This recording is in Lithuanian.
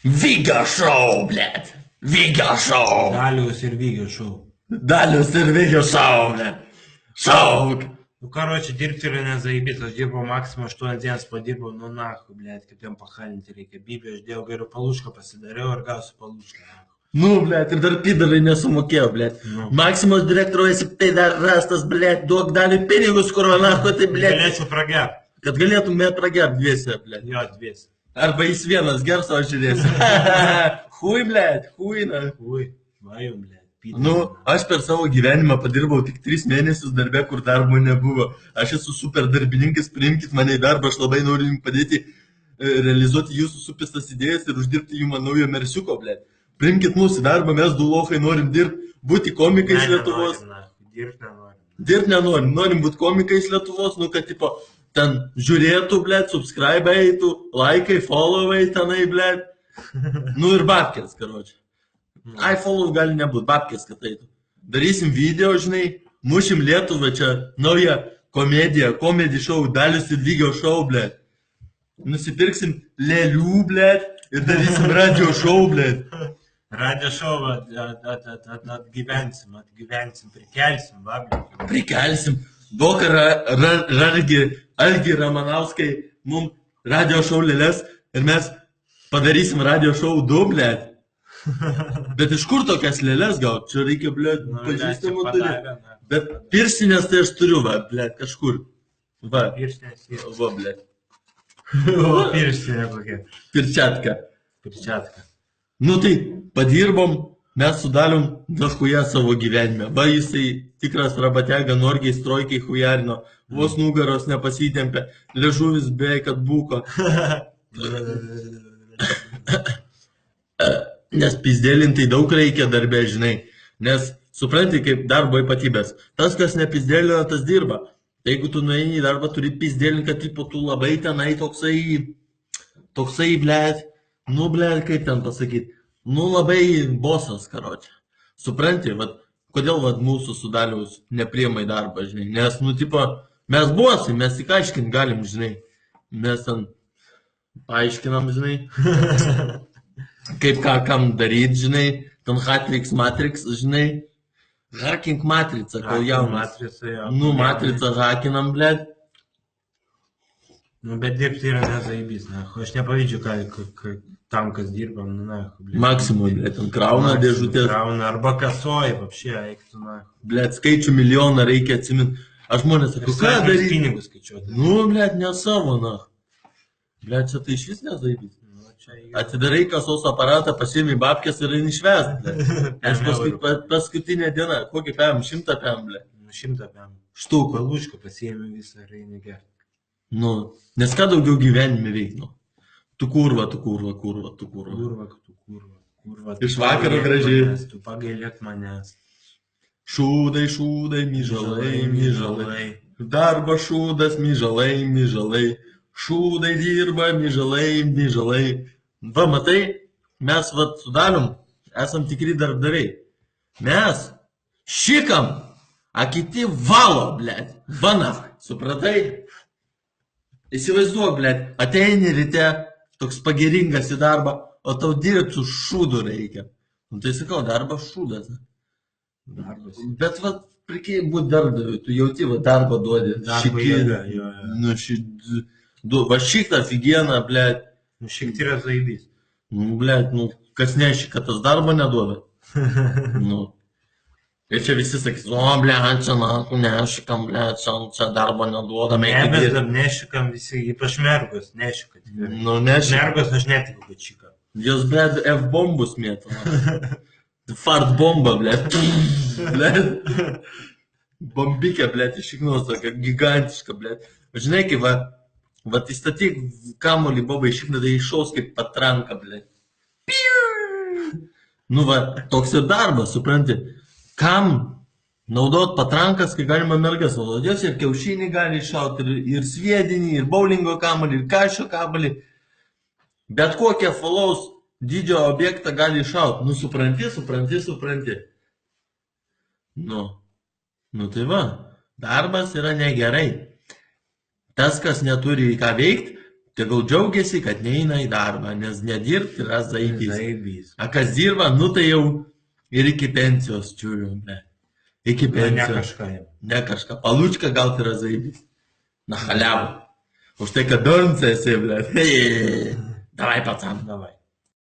Vigio šou, blėt. Vigio šou. Daliaus ir Vigio šou. Dalius ir Vigio šou, blėt. Šauk. Nu, karoči, dirbti yra nezaibys, aš dirbau maksimum 8 dienas, padirbau, nu nahu, blėt, kaip jam pachalinti reikia. Bibė, aš dėjau geriau palušką pasidariau ir gausiu palušką. Nu, blėt, ir dar pidavai nesumokėjau, blėt. Nu. Maksimos direktorius tai dar rastas, blėt, duok dalį pinigus, kur nahu, tai blėt. Galėčiau pragerti. Kad galėtume pragerti dviese, blėt. Jo, dviesi. Arba jis vienas gers, o aš žiūrėsiu. Hui, blėt, hui, na. Ui, vajum, blėt. Nu, aš per savo gyvenimą padirbau tik 3 mėnesius darbę, kur darbo nebuvo. Aš esu super darbininkas, priimkit mane į darbą, aš labai noriu jums padėti realizuoti jūsų supistas idėjas ir uždirbti jums naujo mersiuko, blėt. Priimkit mūsų darbą, mes du lochai norim dirbti, būti komikais Lietuvos. Dirbti nenorim. Dirbti nenorim, norim būti komikais Lietuvos, nu, kad, tipo, ten žiūrėtų, blėt, subscribe eitų, laikai, followai tenai, blėt. Nu ir babkės, karoči. Ai, follow gali nebūti, babkės, kad eitų. Darysim video, žinai, mušim Lietuvą čia, naują komediją, komedy show, Dalius ir Vigio show, blėt. Nusipirksim lėlių, blėt, ir darysim radio show, blėt. Radio šou atgyvensim, prikelsim, vablį. Prikelsim. Duok Algi Ramanauskai mums radio show lėlės ir mes padarysim radio show 2, blėt. Bet iš kur tokias lėlės gaut? Čia reikia, blėt, pažįstamų turi. Bet pirsinės tai aš turiu, va, blėt, kažkur. Va. Pirsinės yra. Va, blėt. O, pirsinė kokia. Pirčiatka. Pirčiatka. Nu tai, padirbom, mes sudaliom dahuja savo gyvenime. Va, jisai tikras rabatega, norgiai, strojkiai hujarino. Vos nugaros nepasitempė, liežuvis beveik atbuko. Nes pizdėlintai daug reikia darbė, žinai. Nes supranti, kaip darbo ypatybės. Tas, kas nepizdėlina, tas dirba. Tai jeigu tu nueini į darbą, turi pizdėlinti, kad tipo, tu labai tenai toksai, blėt, nu, blėt, kaip ten pasakyti, nu, labai bosas, karoči. Supranti, vat, kodėl vat, mūsų su Daliaus nepriima į darbą, žinai. Nes, nu, tipo, mes bosai, mes tik aiškint galim, žinai. Mes ten paaiškinam, žinai. Kaip ką kam daryti, žinai, ten Matrix, žinai, hacking matricą, kol jaunas. Nu, matricą hackinam, blėt. Nu, bet dirbti yra nezaibys, na, aš nepavydžiu, tam, kas dirbam, na, blėt. Maksimum, blėt, ten krauna dėžutės. Krauna, arba kasoji, papšė, eiktų, na. Blėt, skaičių milijoną reikia atsiminti. Aš žmonės sakau, ką daryti? Pinigus skaičiuoti. Nu, blėt, ne savo, na. Blėt, čia tai iš vis nezaibys. Atidarai kasos aparatą, pasiimi babkės ir eini švęst, blėt. Aš paskutinę dieną, kokį pėm, 100 pėm, blėt. 100 pėm. Štuką. Palušką pasiėmė visą ir eini gerti. Nu, nes ką daugiau gyvenime veikno? Tu kurva. Kurva. Iš vakaro gražiai. Tu pagailėk manęs. Šūdai, myžalai. Darba šūdas, myžalai. Šūdai dirba, myžalai. Va, matai, mes vat su Dalium esam tikri darbdaviai. Mes šikam, a kiti valo, blėt. Vana, supratai? Įsivaizduok, blėt, ateini ryte, toks pageringas į darbą, o tau dirbti su šūdu reikia. Nu, tai sakau, darbas šūdas. Darbas. Bet, va, reikia būti darbdaviu, tu jauti, va, darbą duodi. Darbo jėga, jo. Nu, va, šiktą figieną, blėt. Nu, šiek tiek yra zaibys. Nu, blėt, nu, kas nešika, tas darbo neduoda. Nu. Ir čia visi sakys, o, blėt, čia, na, nešikam, blėt, čia darbo neduoda. Ne, mes dar nešikam visi, ypač mergos, nešika. Nu, nešika. Mergos aš netikiu, kad šika. Jos, blėt, F-bombus mėto. Fart bomba, blėt. Blėt. Bombikė, blėt, išiknos tokia gigantiška, blėt. Žinai, kaip, va, įstatyk kamolį bobą išikną, tai iššaus kaip patranka, blėt. Nu, va, toks ir darbas, supranti. Kam naudot patrankas, kai galima mergas naudoti? Jos ir kiaušinį gali iššauti, ir sviedinį, ir bowlingo kamolį, ir kašio kamolį. Bet kokią falaus dydžio objektą gali iššauti. Nu, supranti. Nu, tai va, darbas yra negerai. Tas, kas neturi ką veikti, tegul džiaugiasi, kad neina į darbą, nes nedirbti yra zaibys. Zaibys. A kas dirba, nu tai jau ir iki pensijos čiūriu, ble. Iki Ne pensijos. kažką jau. Ne kažką. Palučka gal tai yra zaibys. Na haliavo. Už tai, kad dornce esi, ble. Davai patsam. Davai.